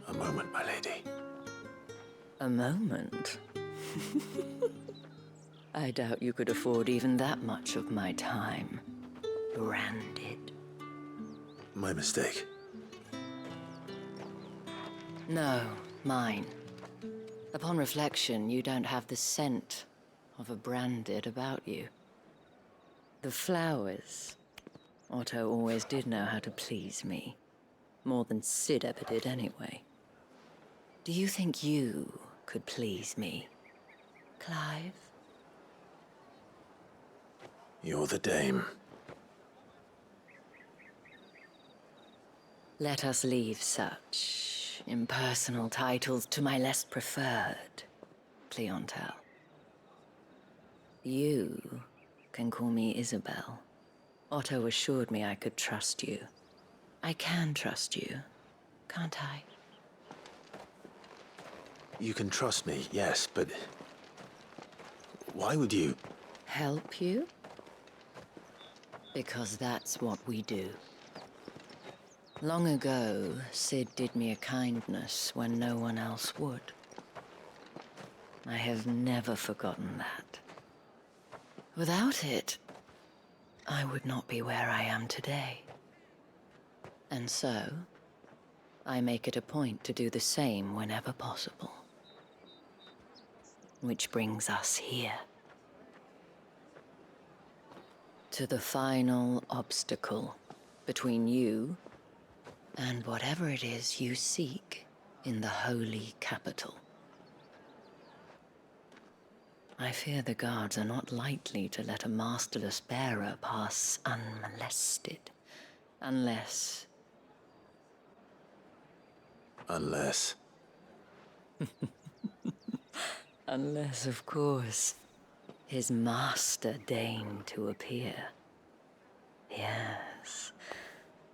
A moment, my lady. A moment? I doubt you could afford even that much of my time. Branded. My mistake. No, mine. Upon reflection, you don't have the scent of a branded about you. The flowers. Otto always did know how to please me. More than Sid ever did anyway. Do you think you could please me, Clive? You're the dame. Let us leave such impersonal titles to my less preferred, Cleontel. You can call me Isabel. Otto assured me I could trust you. I can trust you, can't I? You can trust me, yes, but... why would you? Help you? Because that's what we do. Long ago, Sid did me a kindness when no one else would. I have never forgotten that. Without it, I would not be where I am today. And so, I make it a point to do the same whenever possible. Which brings us here. To the final obstacle between you and whatever it is you seek in the holy capital. I fear the guards are not likely to let a masterless bearer pass unmolested. Unless... Unless... Unless, of course, his master deigned to appear. Yes,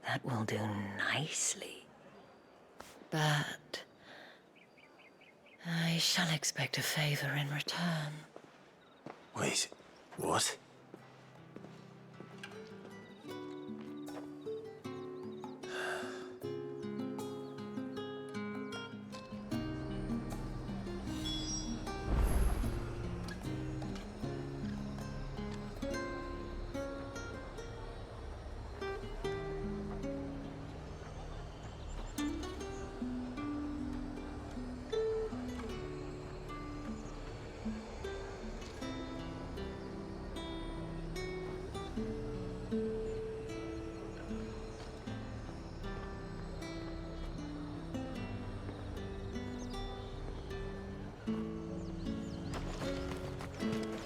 that will do nicely. But I shall expect a favor in return. Wait, what?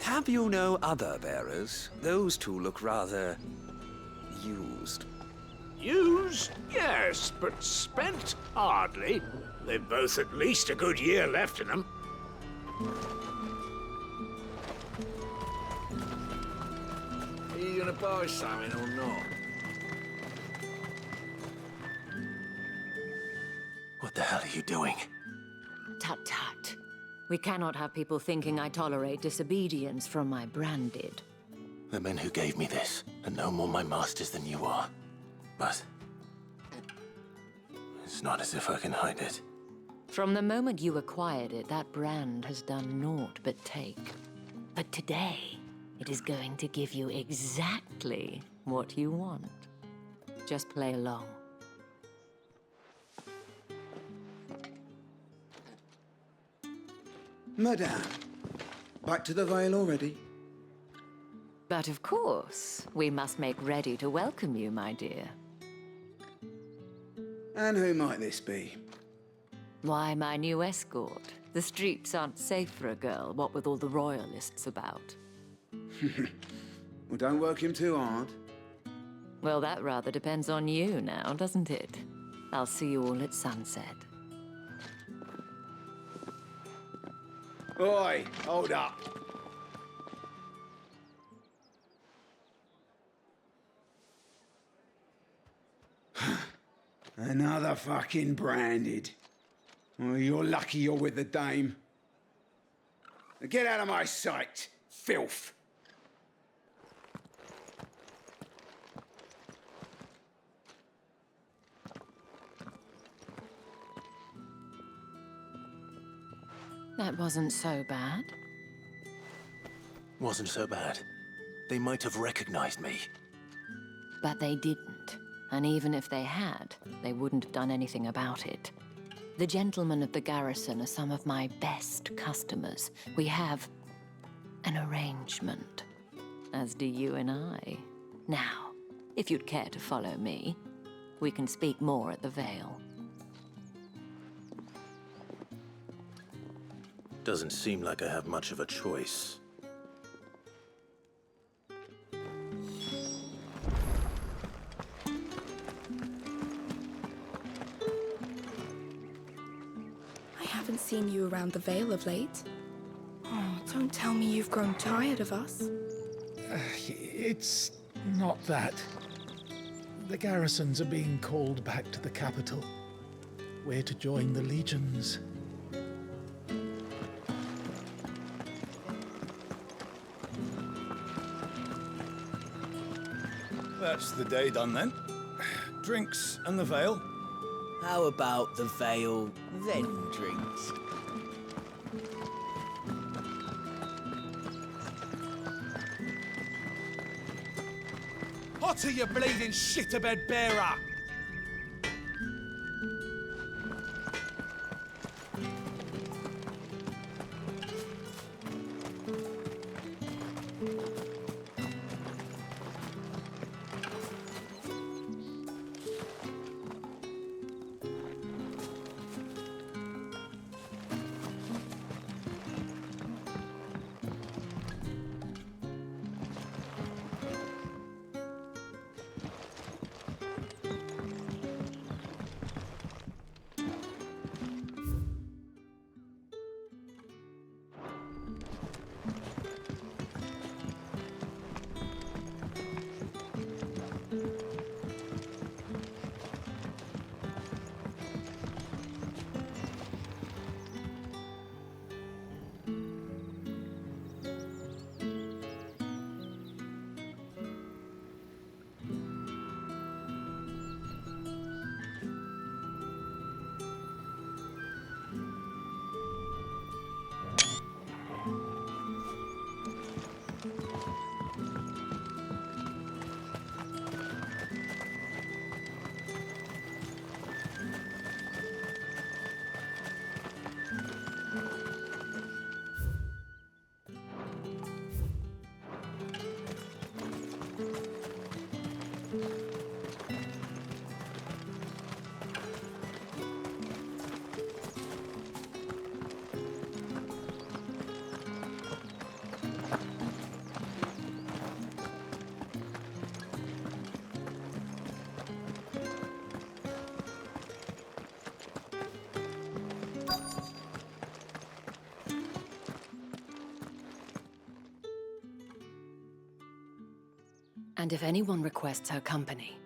Have you no other bearers? Those two look rather... used. Used? Yes, but spent? Hardly. They've both at least a good year left in them. Are you gonna buy something or not? What the hell are you doing? Tut tut. We cannot have people thinking I tolerate disobedience from my branded. The men who gave me this are no more my masters than you are. But... it's not as if I can hide it. From the moment you acquired it, that brand has done naught but take. But today, it is going to give you exactly what you want. Just play along. Madame, back to the Vale already? But of course, we must make ready to welcome you, my dear. And who might this be? Why, my new escort. The streets aren't safe for a girl, what with all the royalists about. Well, don't work him too hard. Well, that rather depends on you now, doesn't it? I'll see you all at sunset. Oi, hold up. Another fucking branded. Well, you're lucky you're with the dame. Now get out of my sight, filth. That wasn't so bad. Wasn't so bad. They might have recognized me. But they didn't. And even if they had, they wouldn't have done anything about it. The gentlemen of the garrison are some of my best customers. We have an arrangement, as do you and I. Now, if you'd care to follow me, we can speak more at the Vale. Doesn't seem like I have much of a choice. I haven't seen you around the Vale of late. Oh, don't tell me you've grown tired of us. It's not that. The garrisons are being called back to the capital. We're to join the legions. That's the day done then. Drinks and the Vale. How about the Vale, then drinks? Hotter, you bleeding shit-a-bed bearer! And if anyone requests her company,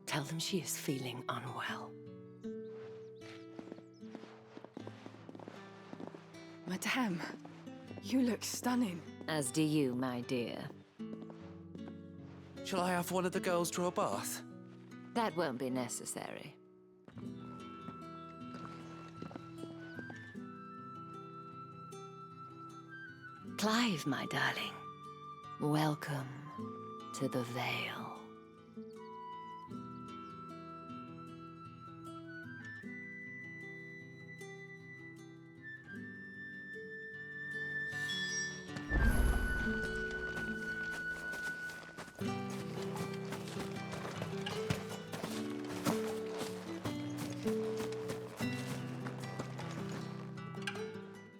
tell them she is feeling unwell. Madame, you look stunning. As do you, my dear. Shall I have one of the girls draw a bath? That won't be necessary. Clive, my darling. Welcome to the Vale.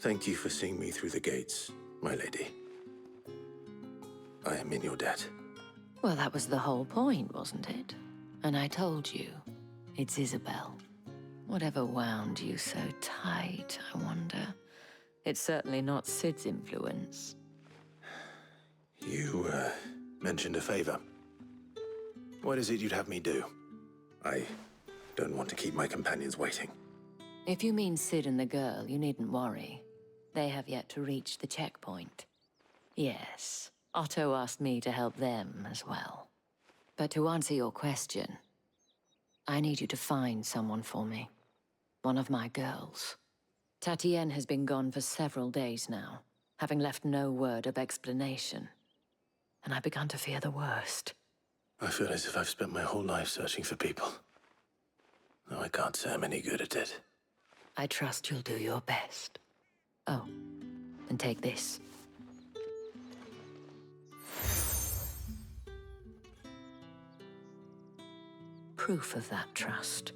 Thank you for seeing me through the gates, my lady. I am in your debt. Well, that was the whole point, wasn't it? And I told you, it's Isabel. Whatever wound you so tight, I wonder. It's certainly not Sid's influence. You, mentioned a favor. What is it you'd have me do? I Don't want to keep my companions waiting. If you mean Sid and the girl, you needn't worry. They have yet to reach the checkpoint. Yes, Otto asked me to help them as well. But to answer your question, I need you to find someone for me. One of my girls. Tatienne has been gone for several days now, having left no word of explanation. And I've begun to fear the worst. I feel as if I've spent my whole life searching for people. No, I can't say I'm any good at it. I trust you'll do your best. Oh, and take this. Proof of that trust.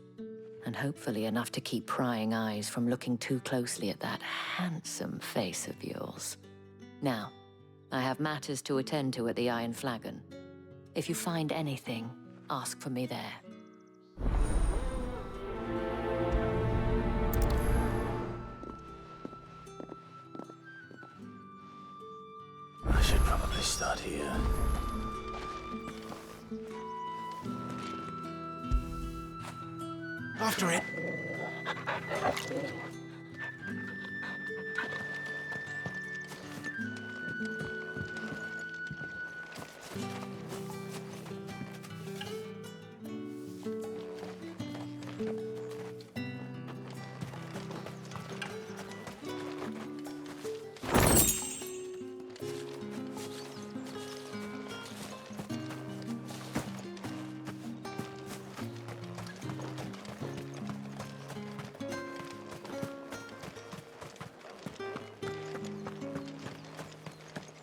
And hopefully enough to keep prying eyes from looking too closely at that handsome face of yours. Now, I have matters to attend to at the Iron Flagon. If you find anything, ask for me there. I should probably start here. After it.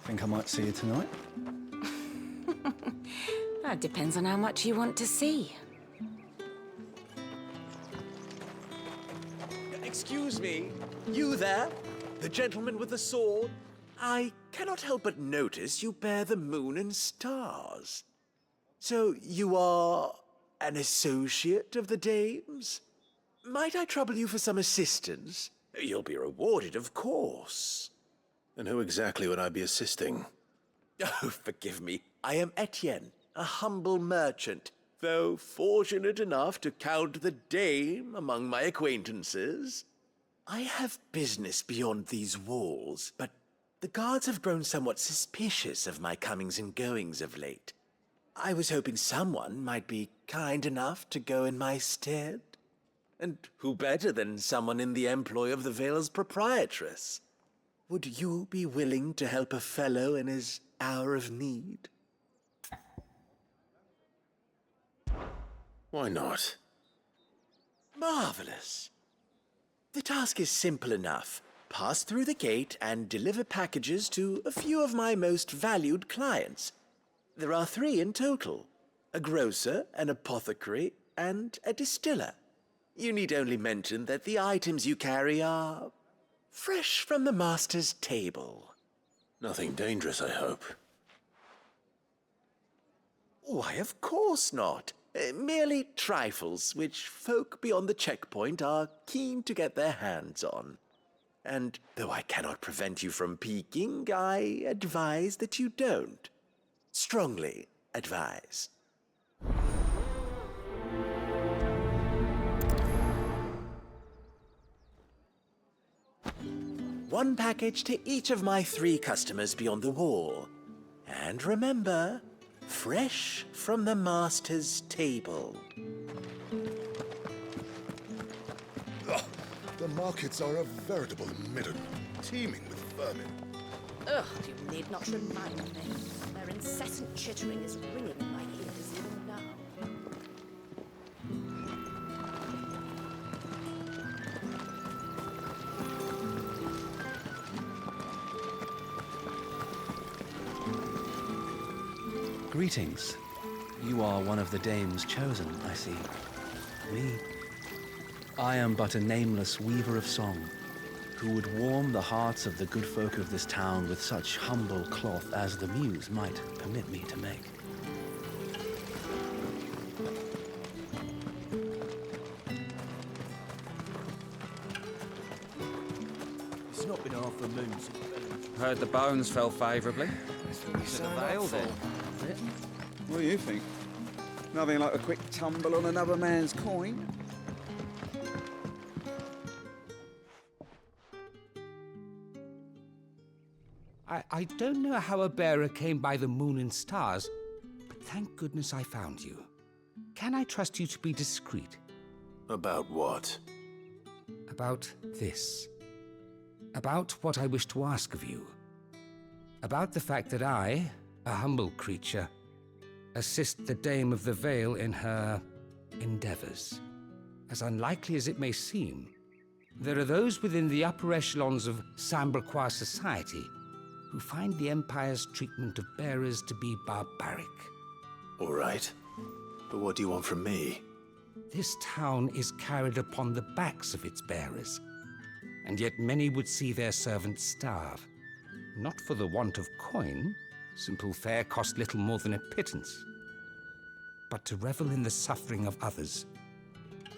Think I might see you tonight? That depends on how much you want to see. Excuse me, you there? The gentleman with the sword? I cannot help but notice you bear the moon and stars. So you are an associate of the dames? Might I trouble you for some assistance? You'll be rewarded, of course. And who exactly would I be assisting? Oh, forgive me. I am Etienne, a humble merchant, though fortunate enough to count the dame among my acquaintances. I have business beyond these walls, but the guards have grown somewhat suspicious of my comings and goings of late. I was hoping someone might be kind enough to go in my stead. And who better than someone in the employ of the Vale's proprietress? Would you be willing to help a fellow in his hour of need? Why not? Marvelous. The task is simple enough. Pass through the gate and deliver packages to a few of my most valued clients. There are 3 in total: a grocer, an apothecary, and a distiller. You need only mention that the items you carry are fresh from the master's table. Nothing dangerous, I hope. Why, of course not. Merely trifles which folk beyond the checkpoint are keen to get their hands on. And though I cannot prevent you from peeking, I advise that you don't. Strongly advise. One package to each of my 3 customers beyond the wall. And remember, fresh from the master's table. Ugh, the markets are a veritable midden, teeming with vermin. Ugh, you need not remind me. Their incessant chittering is ringing in my ears even now. Greetings. You are one of the dames chosen, I see. Me? I am but a nameless weaver of song, who would warm the hearts of the good folk of this town with such humble cloth as the muse might permit me to make. It's not been half a moon since... Heard the bones fell favourably. That's what we To the Vale, then. What do you think? Nothing like a quick tumble on another man's coin. I don't know how a bearer came by the moon and stars, but thank goodness I found you. Can I trust you to be discreet? About what? About this. About what I wish to ask of you. About the fact that I, a humble creature, assist the Dame of the Vale in her endeavors. As unlikely as it may seem, there are those within the upper echelons of Samberquois society who find the Empire's treatment of bearers to be barbaric. All right. But what do you want from me? This town is carried upon the backs of its bearers, and yet many would see their servants starve. Not for the want of coin, simple fare cost little more than a pittance, but to revel in the suffering of others,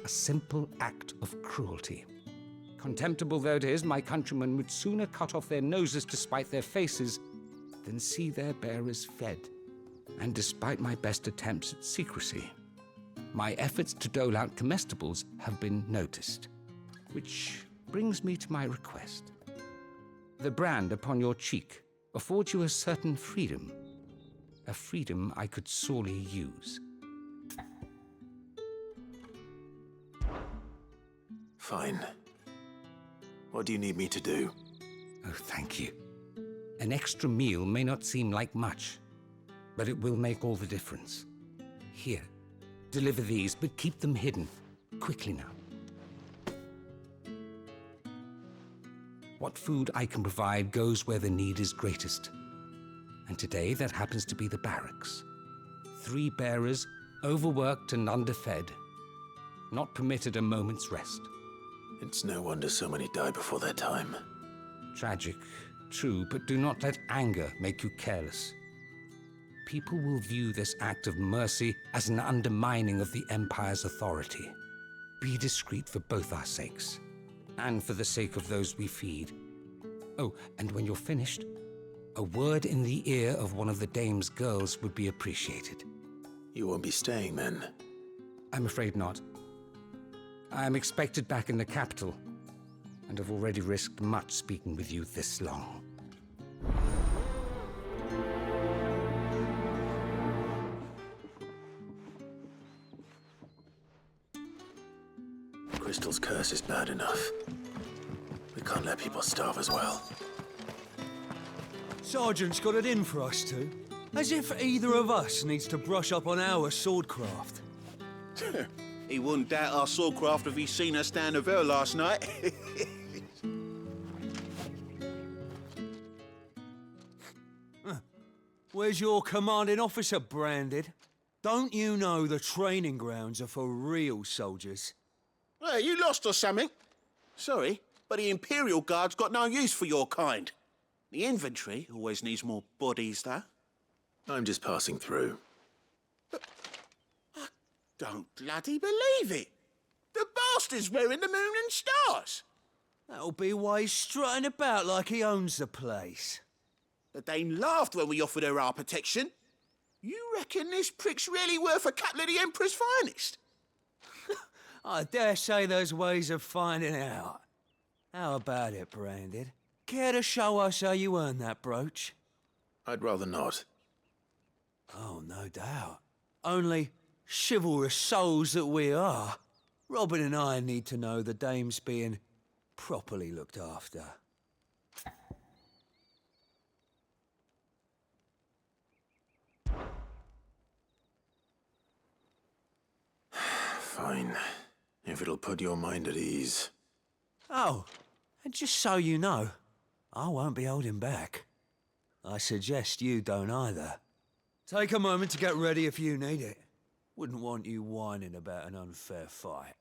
a simple act of cruelty. Contemptible though it is, my countrymen would sooner cut off their noses to spite their faces than see their bearers fed. And despite my best attempts at secrecy, my efforts to dole out comestibles have been noticed. Which brings me to my request. The brand upon your cheek affords you a certain freedom. A freedom I could sorely use. Fine. What do you need me to do? Oh, thank you. An extra meal may not seem like much, but it will make all the difference. Here, deliver these, but keep them hidden. Quickly now. What food I can provide goes where the need is greatest. And today, that happens to be the barracks. 3 bearers, overworked and underfed, not permitted a moment's rest. It's no wonder so many die before their time. Tragic, true, but do not let anger make you careless. People will view this act of mercy as an undermining of the Empire's authority. Be discreet for both our sakes, and for the sake of those we feed. Oh, and when you're finished, a word in the ear of one of the Dame's girls would be appreciated. You won't be staying then? I'm afraid not. I am expected back in the capital, and have already risked much speaking with you this long. Crystal's curse is bad enough. We can't let people starve as well. Sergeant's got it in for us two. As if either of us needs to brush up on our swordcraft. He wouldn't doubt our swordcraft if he'd seen us down the Vale last night. Where's your commanding officer branded? Don't you know the training grounds are for real soldiers? Hey, you lost or something? Sorry, but the Imperial Guard's got no use for your kind. The infantry always needs more bodies, though. I'm just passing through. Don't bloody believe it. The bastard's wearing the moon and stars. That'll be why he's strutting about like he owns the place. The Dame laughed when we offered her our protection. You reckon this prick's really worth a couple of the Emperor's finest? I dare say there's ways of finding out. How about it, Branded? Care to show us how you earned that brooch? I'd rather not. Oh, no doubt. Only chivalrous souls that we are, Robin and I need to know the Dame's being properly looked after. Fine. If it'll put your mind at ease. Oh, and just so you know, I won't be holding back. I suggest you don't either. Take a moment to get ready if you need it. Wouldn't want you whining about an unfair fight.